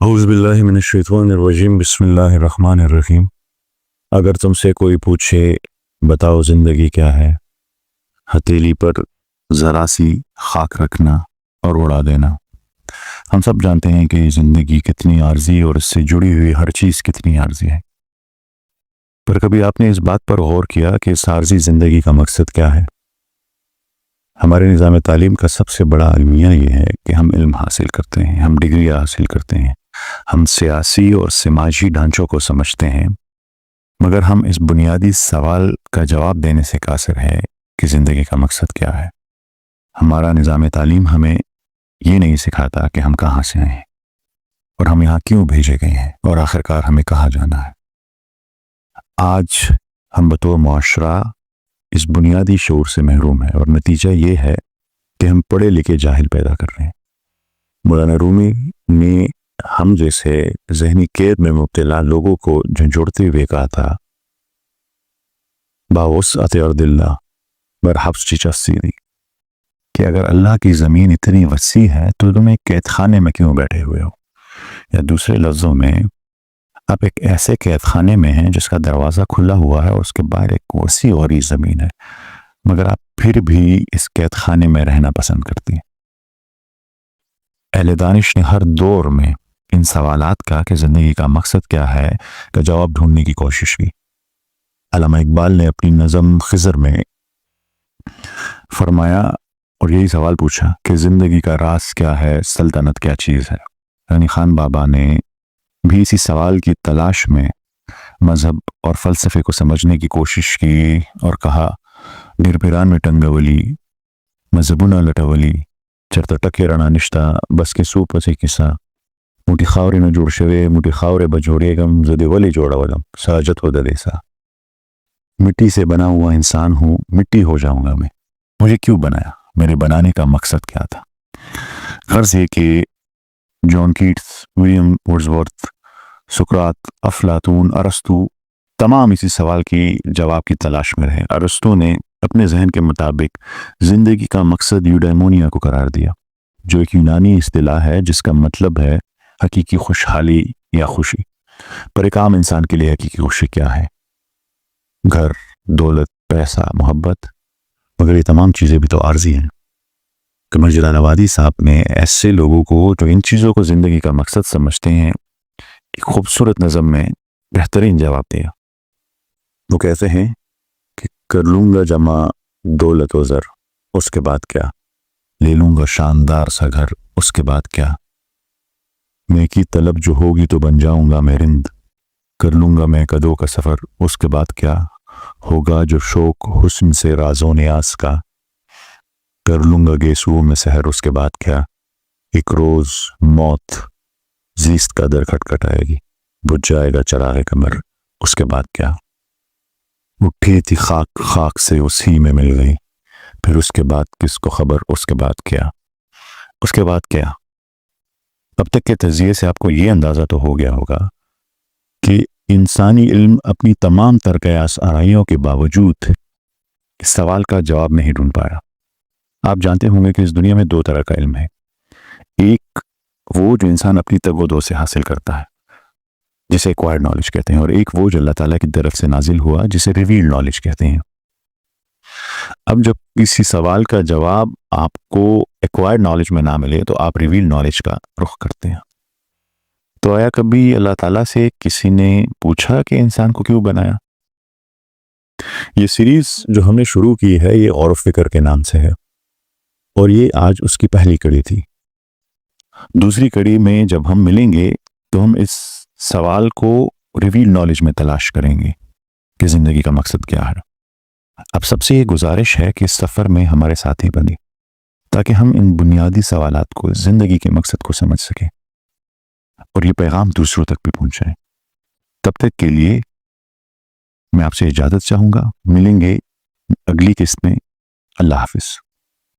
اعوذ باللہ من الشیطان الرجیم بسم اللہ الرحمن الرحیم۔ اگر تم سے کوئی پوچھے بتاؤ زندگی کیا ہے، ہتھیلی پر ذرا سی خاک رکھنا اور اڑا دینا۔ ہم سب جانتے ہیں کہ زندگی کتنی عارضی اور اس سے جڑی ہوئی ہر چیز کتنی عارضی ہے، پر کبھی آپ نے اس بات پر غور کیا کہ اس عارضی زندگی کا مقصد کیا ہے؟ ہمارے نظام تعلیم کا سب سے بڑا المیہ یہ ہے کہ ہم علم حاصل کرتے ہیں، ہم ڈگریاں حاصل کرتے ہیں، ہم سیاسی اور سماجی ڈھانچوں کو سمجھتے ہیں، مگر ہم اس بنیادی سوال کا جواب دینے سے قاصر ہے کہ زندگی کا مقصد کیا ہے۔ ہمارا نظام تعلیم ہمیں یہ نہیں سکھاتا کہ ہم کہاں سے آئے ہیں اور ہم یہاں کیوں بھیجے گئے ہیں اور آخرکار ہمیں کہاں جانا ہے۔ آج ہم بطور معاشرہ اس بنیادی شعور سے محروم ہے اور نتیجہ یہ ہے کہ ہم پڑھے لکھے جاہل پیدا کر رہے ہیں۔ مولانا رومی نے ہم جیسے ذہنی قید میں مبتلا لوگوں کو جھنجھوڑتے ہوئے کہا تھا، باوسعت ارض اللہ برحبس چچسیری، کہ اگر اللہ کی زمین اتنی وسیع ہے تو تم ایک قید خانے میں کیوں بیٹھے ہوئے ہو، یا دوسرے لفظوں میں آپ ایک ایسے قید خانے میں ہیں جس کا دروازہ کھلا ہوا ہے اور اس کے باہر ایک وسیع اور زمین ہے، مگر آپ پھر بھی اس قید خانے میں رہنا پسند کرتی ہیں۔ اہل دانش نے ہر دور میں ان سوالات کا کہ زندگی کا مقصد کیا ہے کا جواب ڈھونڈنے کی کوشش کی۔ علامہ اقبال نے اپنی نظم خضر میں فرمایا اور یہی سوال پوچھا کہ زندگی کا راز کیا ہے، سلطنت کیا چیز ہے۔ غنی خان بابا نے بھی اسی سوال کی تلاش میں مذہب اور فلسفے کو سمجھنے کی کوشش کی اور کہا، گرپیران میں ٹنگولی مذہبنا لٹولی چرتا ٹکے رنا نشتا بس کے سو پسی کسا موٹی خاورے نہ جوڑ شوے موٹی خاورے بجوڑے گم زدے ولی جوڑا ولم ساجت ہو ددیسا۔ مٹی سے بنا ہوا انسان ہوں، مٹی ہو جاؤں گا میں، مجھے کیوں بنایا، میرے بنانے کا مقصد کیا تھا۔ غرض یہ کہ جان کیٹس، ولیم ورڈزورتھ، سقراط، افلاطون، ارسطو تمام اسی سوال کی جواب کی تلاش میں رہے۔ ارسطو نے اپنے ذہن کے مطابق زندگی کا مقصد یوڈیمونیا کو قرار دیا، جو ایک یونانی اصطلاح ہے جس کا مطلب ہے حقیقی خوشحالی یا خوشی۔ پر ایک عام انسان کے لیے حقیقی خوشی کیا ہے؟ گھر، دولت، پیسہ، محبت، مگر یہ تمام چیزیں بھی تو عارضی ہیں۔ قمر جلال آبادی صاحب نے ایسے لوگوں کو جو ان چیزوں کو زندگی کا مقصد سمجھتے ہیں ایک خوبصورت نظم میں بہترین جواب دیا۔ وہ کہتے ہیں کہ کر لوں گا جمع دولت و زر، اس کے بعد کیا، لے لوں گا شاندار سا گھر، اس کے بعد کیا، میں کی طلب جو ہوگی تو بن جاؤں گا میں رند، کر لوں گا میں قدوں کا سفر، اس کے بعد کیا، ہوگا جو شوق حسن سے راز و نیاز کا، کر لوں گا گیسو میں سحر، اس کے بعد کیا، ایک روز موت زیست کا در کھٹکھٹائے گی، بجھ جائے گا چراغ قمر، اس کے بعد کیا، اٹھی تھی خاک خاک سے اسی میں مل گئی، پھر اس کے بعد کس کو خبر، اس کے بعد کیا، اس کے بعد کیا۔ اب تک کے تجزیے سے آپ کو یہ اندازہ تو ہو گیا ہوگا کہ انسانی علم اپنی تمام تر قیاس آرائیوں کے باوجود اس سوال کا جواب نہیں ڈھونڈ پایا۔ آپ جانتے ہوں گے کہ اس دنیا میں دو طرح کا علم ہے، ایک وہ جو انسان اپنی تگ و دو سے حاصل کرتا ہے جسے ایکوائرڈ نالج کہتے ہیں، اور ایک وہ جو اللہ تعالیٰ کی طرف سے نازل ہوا جسے ریویلڈ نالج کہتے ہیں۔ اب جب کسی سوال کا جواب آپ کو ایکوائرڈ نالج میں نہ ملے تو آپ ریویلڈ نالج کا رخ کرتے ہیں۔ تو آیا کبھی اللہ تعالیٰ سے کسی نے پوچھا کہ انسان کو کیوں بنایا؟ یہ سیریز جو ہم نے شروع کی ہے یہ غور و فکر کے نام سے ہے، اور یہ آج اس کی پہلی کڑی تھی۔ دوسری کڑی میں جب ہم ملیں گے تو ہم اس سوال کو ریویل نالج میں تلاش کریں گے کہ زندگی کا مقصد کیا ہے۔ اب سب سے یہ گزارش ہے کہ اس سفر میں ہمارے ساتھی بنیں تاکہ ہم ان بنیادی سوالات کو، زندگی کے مقصد کو سمجھ سکیں اور یہ پیغام دوسروں تک بھی پہنچائیں۔ تب تک کے لیے میں آپ سے اجازت چاہوں گا، ملیں گے اگلی قسط میں۔ اللہ حافظ۔